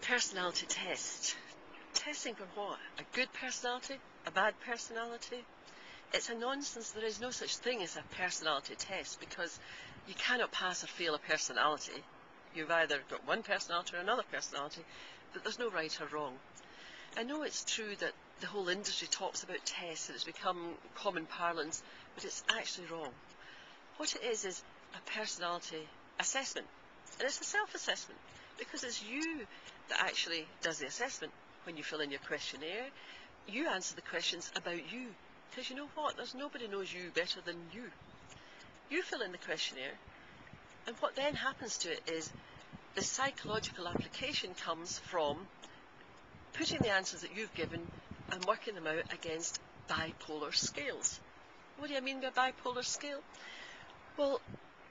Personality test. Testing for what? A good personality? A bad personality? It's a nonsense. There is no such thing as a personality test, because you cannot pass or fail a personality. You've either got one personality or another personality, but there's no right or wrong. I know it's true that the whole industry talks about tests and it's become common parlance, but it's actually wrong. What it is a personality assessment, and it's a self-assessment, because it's you that actually does the assessment. When you fill in your questionnaire, you answer the questions about you, because you know what? There's nobody knows you better than you. You fill in the questionnaire, and what then happens to it is the psychological application comes from putting the answers that you've given and working them out against bipolar scales. What do I mean by bipolar scale? Well,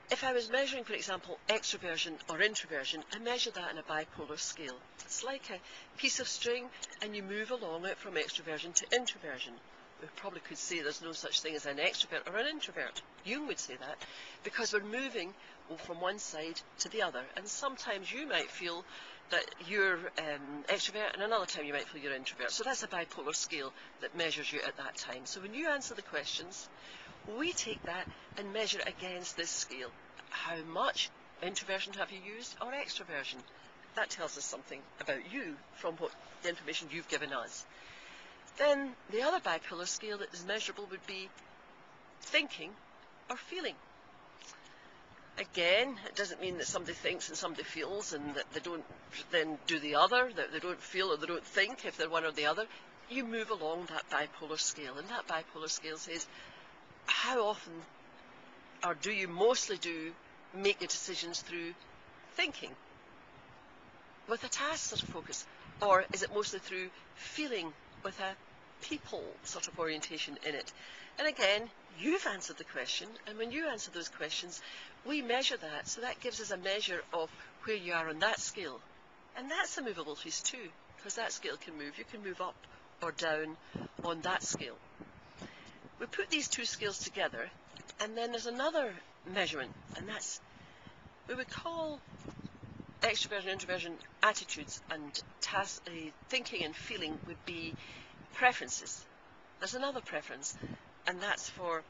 if I was measuring, for example, extroversion or introversion, I measure that on a bipolar scale. It's like a piece of string, and you move along it from extroversion to introversion. We probably could say there's no such thing as an extrovert or an introvert. Jung would say that, because we're moving from one side to the other. And sometimes you might feel that you're extrovert, and another time you might feel you're introvert. So that's a bipolar scale that measures you at that time. So when you answer the questions, we take that and measure against this scale. How much introversion have you used, or extroversion? That tells us something about you from what the information you've given us. Then the other bipolar scale that is measurable would be thinking or feeling. Again, it doesn't mean that somebody thinks and somebody feels and that they don't then do the other, that they don't feel or they don't think if they're one or the other. You move along that bipolar scale, and that bipolar scale says how often, or do you mostly make your decisions through thinking with a task sort of focus, or is it mostly through feeling with a people sort of orientation in it? And again, you've answered the question, and when you answer those questions, we measure that, so that gives us a measure of where you are on that scale. And that's a movable feast too, because that scale can move. You can move up or down on that scale. We put these two scales together, and then there's another measurement, and that's, we would call extroversion, introversion attitudes, and thinking and feeling would be preferences. There's another preference, and that's for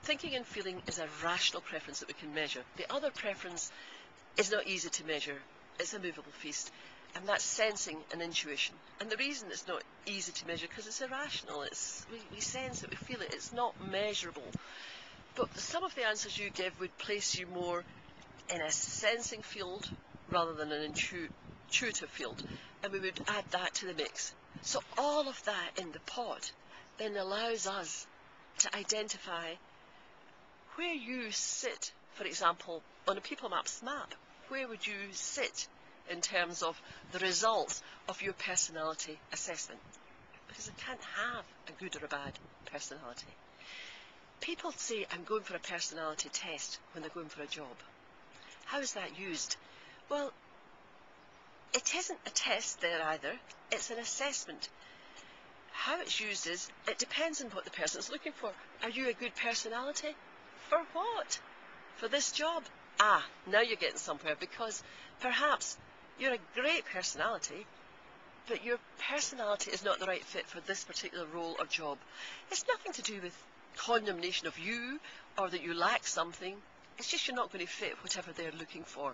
thinking and feeling is a rational preference that we can measure. The other preference is not easy to measure. It's a movable feast, and that's sensing and intuition. And the reason it's not easy to measure, because it's irrational. We sense it, we feel it. It's not measurable. But some of the answers you give would place you more in a sensing field rather than an intuitive field, and we would add that to the mix. So all of that in the pot then allows us to identify where you sit. For example, on a PeopleMaps map, where would you sit in terms of the results of your personality assessment? Because I can't have a good or a bad personality. People say, I'm going for a personality test when they're going for a job. How is that used? Well, it isn't a test there either. It's an assessment. How it's used is, it depends on what the person's looking for. Are you a good personality? For what? For this job? Ah, now you're getting somewhere, because perhaps you're a great personality, but your personality is not the right fit for this particular role or job. It's nothing to do with condemnation of you or that you lack something. It's just you're not going to fit whatever they're looking for.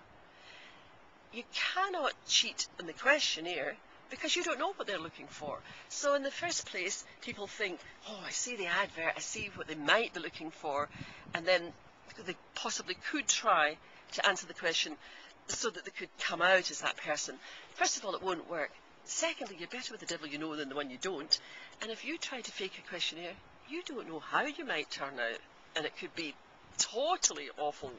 You cannot cheat in the questionnaire because you don't know what they're looking for. So in the first place, people think, oh, I see the advert, I see what they might be looking for, and then they possibly could try to answer the question so that they could come out as that person. First of all, it won't work. Secondly, you're better with the devil you know than the one you don't. And if you try to fake a questionnaire, you don't know how you might turn out, and it could be totally awful,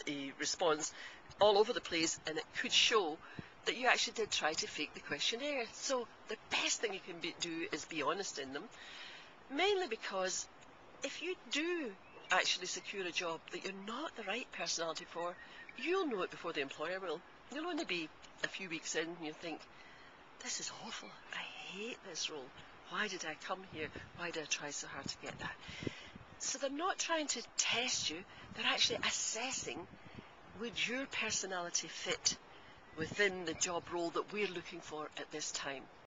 a response all over the place, and it could show that you actually did try to fake the questionnaire. So the best thing you can do is be honest in them, mainly because if you do actually secure a job that you're not the right personality for, you'll know it before the employer will. You'll only be a few weeks in and you think, this is awful, I hate this role, why did I come here, why did I try so hard to get that? So they're not trying to test you, they're actually assessing, would your personality fit within the job role that we're looking for at this time.